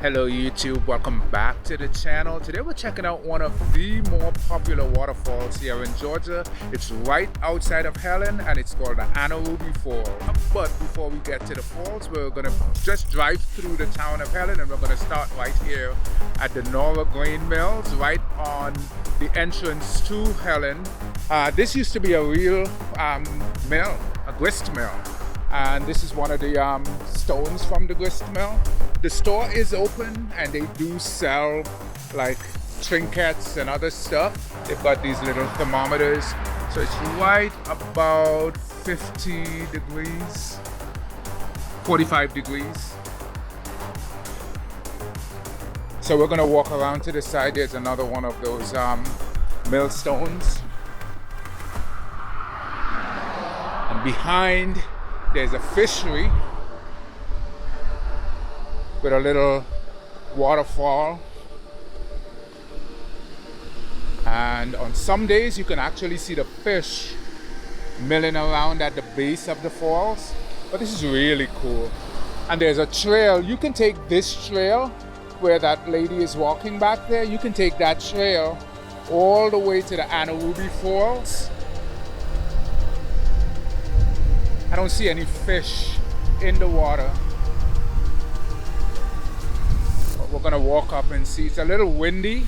Hello YouTube, welcome back to the channel. Today we're checking out one of the more popular waterfalls here in Georgia. It's right outside of Helen and it's called the Ruby Fall. But before we get to the falls, we're gonna just drive through the town of Helen and we're gonna start right here at the Nora Grain Mills, right on the entrance to Helen. This used to be a real mill, a grist mill. And this is one of the stones from the grist mill. The store is open and they do sell like trinkets and other stuff. They've got these little thermometers. So it's right about 50 degrees, 45 degrees. So we're gonna walk around to the side. There's another one of those millstones. And behind there's a fishery with a little waterfall, and on some days you can actually see the fish milling around at the base of the falls. But this is really cool. And there's a trail. You can take this trail where that lady is walking back there. You can take that trail all the way to the Ruby Falls. I don't see any fish in the water. But we're gonna walk up and see. It's a little windy.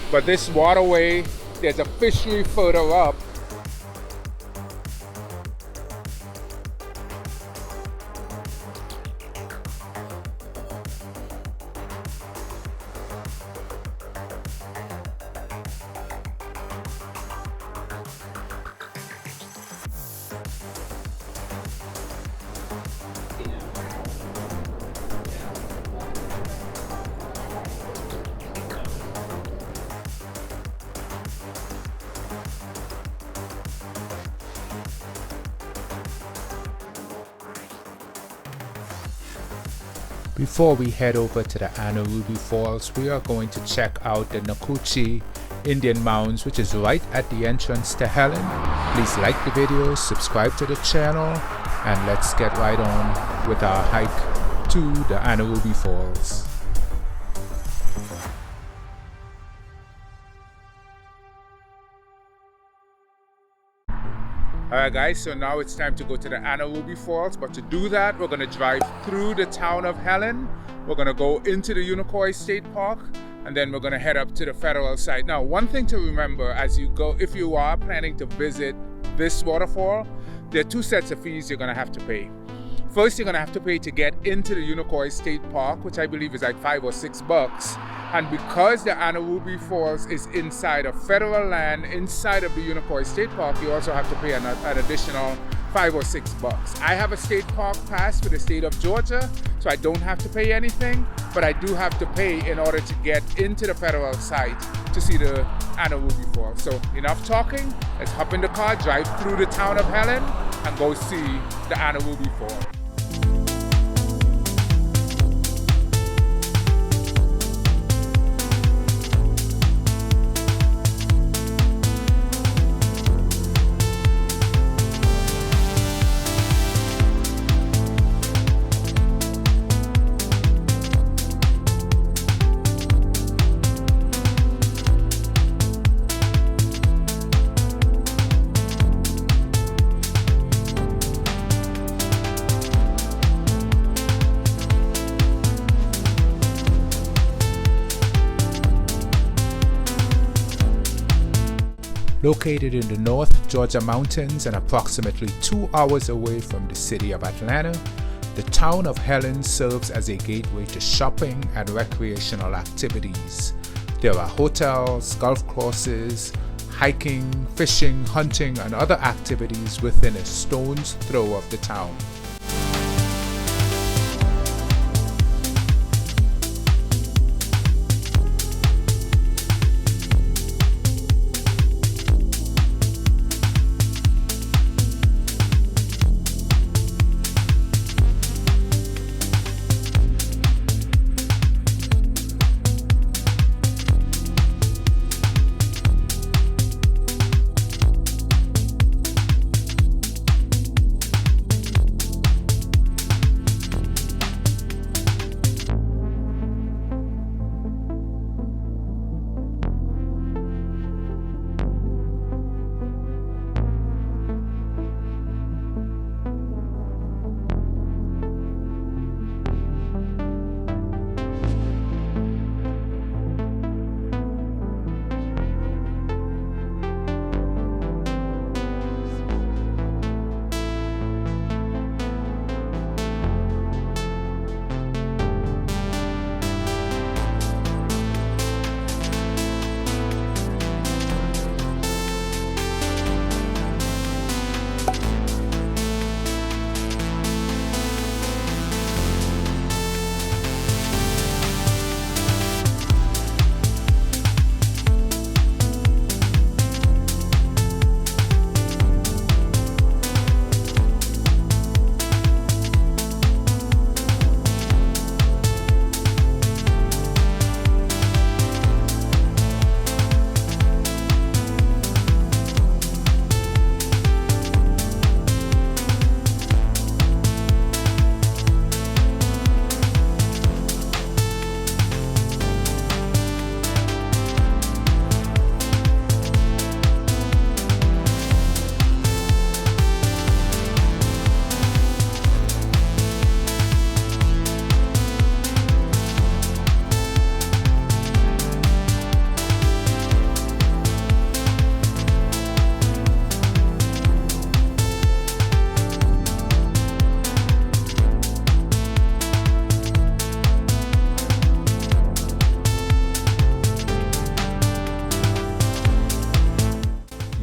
But this waterway, there's a fishery further up. Before we head over to the Ruby Falls, we are going to check out the Unicoi Indian Mounds, which is right at the entrance to Helen. Please like the video, subscribe to the channel, and let's get right on with our hike to the Ruby Falls. Alright guys, so now it's time to go to the Ruby Falls, but to do that we're going to drive through the town of Helen. We're going to go into the Unicoi State Park and then we're going to head up to the federal side. Now, one thing to remember as you go, if you are planning to visit this waterfall, there are two sets of fees you're going to have to pay. First, you're going to have to pay to get into the Unicoi State Park, which I believe is like $5 or $6. And because the Ruby Falls is inside of federal land, inside of the Unicoi State Park, you also have to pay an additional $5 or $6. I have a state park pass for the state of Georgia, so I don't have to pay anything, but I do have to pay in order to get into the federal site to see the Ruby Falls. So enough talking, let's hop in the car, drive through the town of Helen, and go see the Ruby Falls. Located in the North Georgia mountains and approximately 2 hours away from the city of Atlanta, the town of Helen serves as a gateway to shopping and recreational activities. There are hotels, golf courses, hiking, fishing, hunting, and other activities within a stone's throw of the town.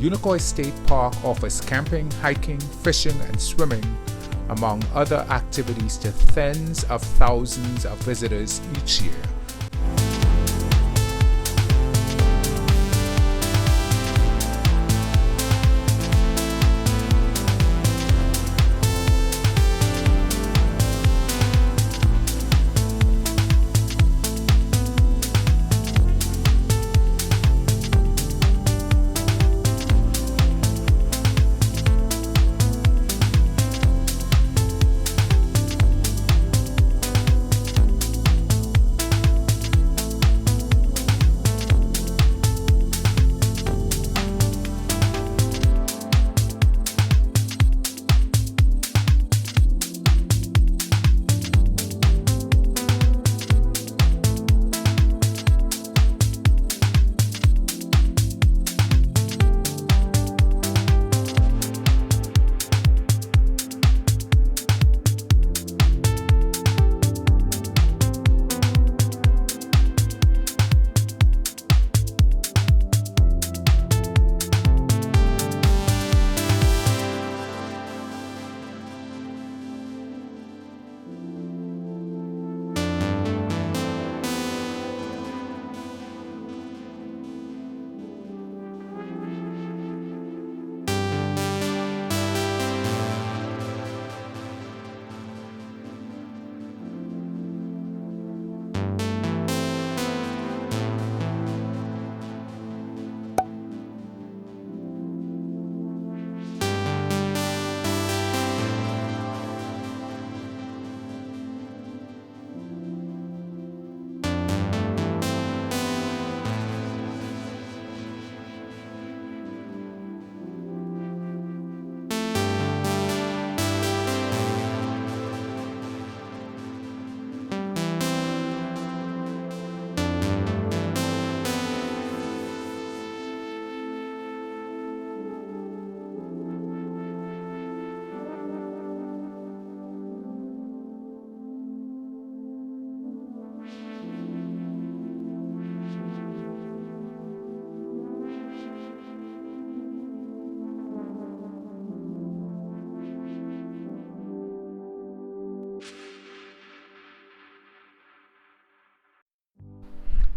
Unicoi State Park offers camping, hiking, fishing, and swimming, among other activities, to tens of thousands of visitors each year.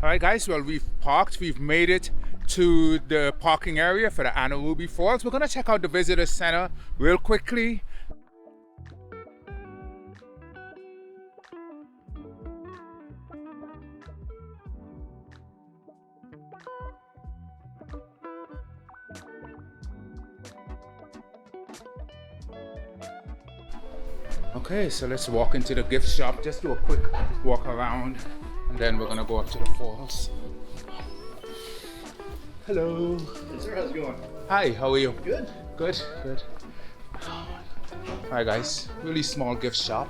All right, guys, well, we've parked. We've made it to the parking area for the Anarubi Falls. We're going to check out the visitor center real quickly. Okay, so let's walk into the gift shop. Just do a quick walk around, and then we're gonna go up to the falls. Hello. Hey sir, how's it going? Hi, how are you? Good. Good, good. Alright guys, really small gift shop.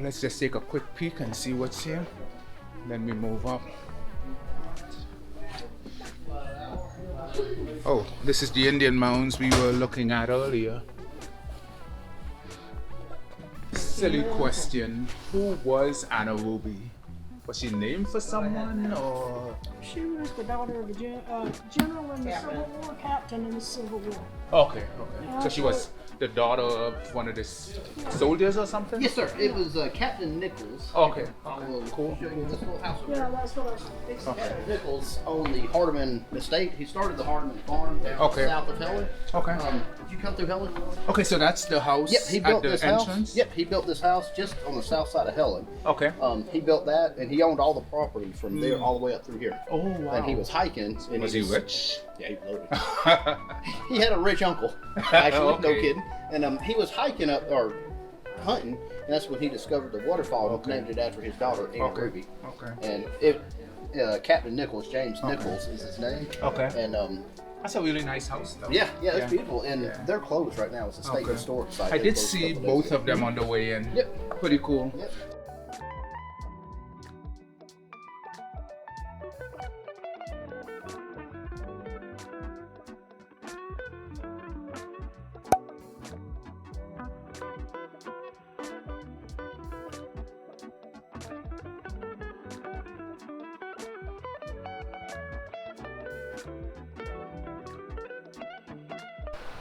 Let's just take a quick peek and see what's here. Then we move up. Oh, this is the Indian mounds we were looking at earlier. Silly question. Who was Anarubi? Was she named for someone or? She was the daughter of a general in the Civil War, captain in the Civil War. Okay, okay. So she was the daughter of one of the soldiers or something? Yes, sir. It was Captain Nichols. Okay, I okay. will Cool. show you this little house over Yeah, there. that's what I was. Okay. Captain Nichols owned the Hardeman estate. He started the Hardeman farm down Okay. south of Helen. Okay. Did you come through Helen? Okay, so that's the house Yep, he built at the this entrance? house. Yep, he built this house just on the south side of Helen. Okay. He built that, and he owned all the property from there all the way up through here. Oh, wow. And he was hiking. And Was he rich? Yeah, he was loaded. He had a rich uncle, actually, no Okay. kidding. And he was hiking up, or hunting, and that's when he discovered the waterfall and named it after his daughter, Anarubi. Okay. And Captain Nichols, James Nichols is his name. Okay. And That's a really nice house, though. yeah, it's beautiful. And Yeah. they're closed right now. It's a state Okay. historic site. I They did closed a see couple both days of ago. them on the way in. Yep. Pretty cool. Yep.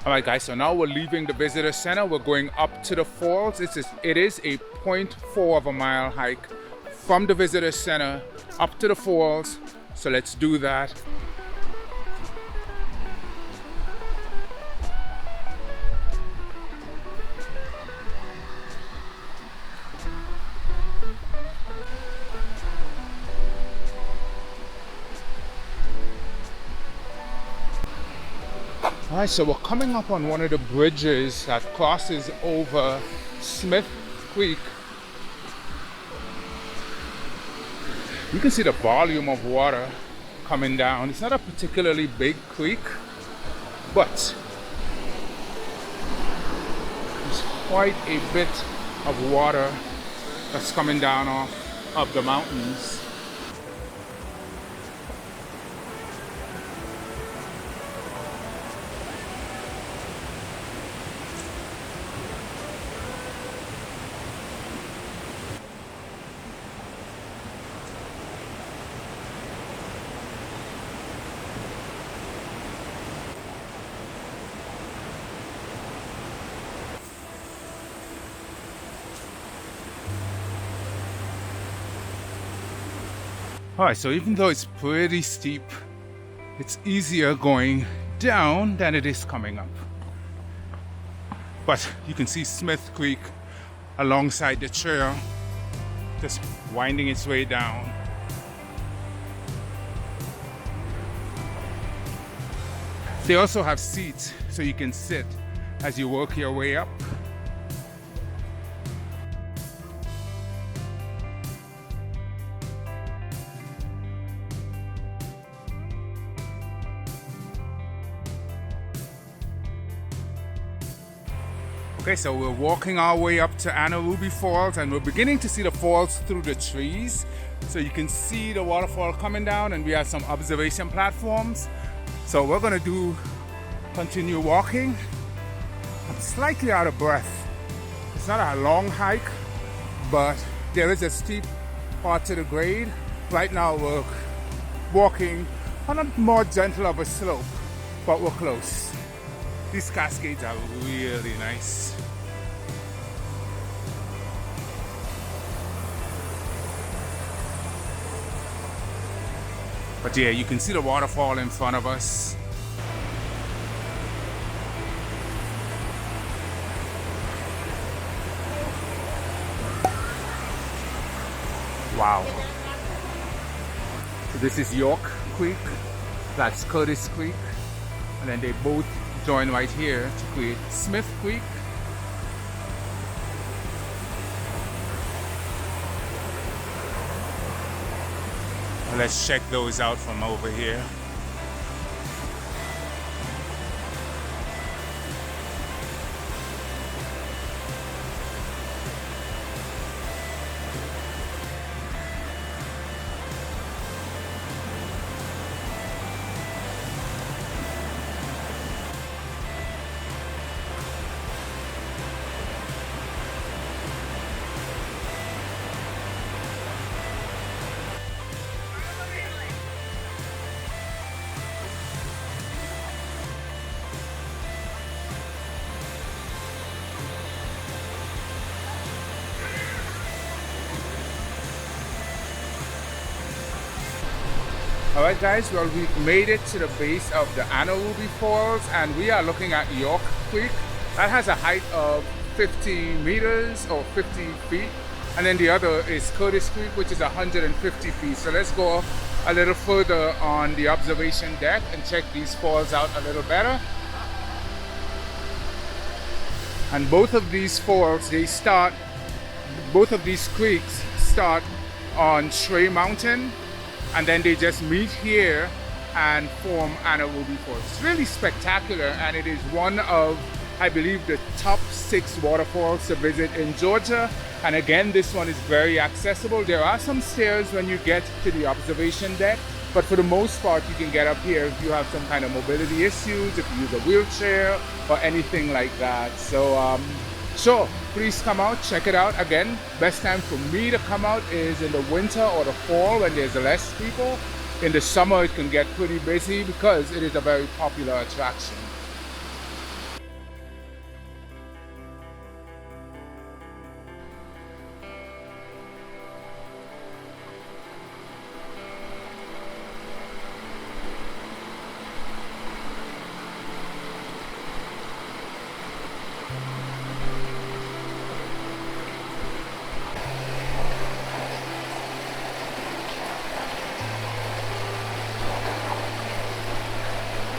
All right, guys, so now we're leaving the visitor center. We're going up to the falls. It is a 0.4 of a mile hike from the visitor center up to the falls. So let's do that. All right, so we're coming up on one of the bridges that crosses over Smith Creek. You can see the volume of water coming down. It's not a particularly big creek, but there's quite a bit of water that's coming down off of the mountains. Alright, so even though it's pretty steep, it's easier going down than it is coming up. But you can see Smith Creek alongside the trail, just winding its way down. They also have seats so you can sit as you work your way up. Okay, so we're walking our way up to Anaruby Falls, and we're beginning to see the falls through the trees. So you can see the waterfall coming down, and we have some observation platforms. So we're gonna continue walking. I'm slightly out of breath. It's not a long hike, but there is a steep part to the grade. Right now we're walking on a more gentle of a slope, but we're close. These cascades are really nice. But yeah, you can see the waterfall in front of us. Wow. So this is York Creek, that's Curtis Creek, and then they both join right here to create Smith Creek. Let's check those out from over here. Alright guys, well, we've made it to the base of the Anaruby Falls, and we are looking at York Creek. That has a height of 50 meters or 50 feet, and then the other is Curtis Creek, which is 150 feet. So let's go a little further on the observation deck and check these falls out a little better. And both of these falls, both of these creeks start on Stray Mountain, and then they just meet here and form Anaruby Falls. It's really spectacular, and it is one of, I believe, the top 6 waterfalls to visit in Georgia. And again, this one is very accessible. There are some stairs when you get to the observation deck, but for the most part, you can get up here if you have some kind of mobility issues, if you use a wheelchair or anything like that. So sure, please come out, check it out. Again, best time for me to come out is in the winter or the fall when there's less people. In the summer, it can get pretty busy because it is a very popular attraction.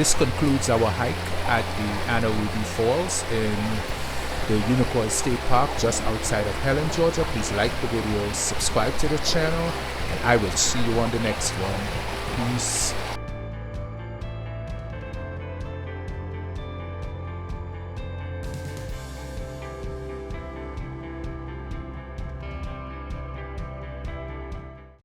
This concludes our hike at the Anna Ruby Falls in the Unicoi State Park just outside of Helen, Georgia. Please like the video, subscribe to the channel, and I will see you on the next one. Peace.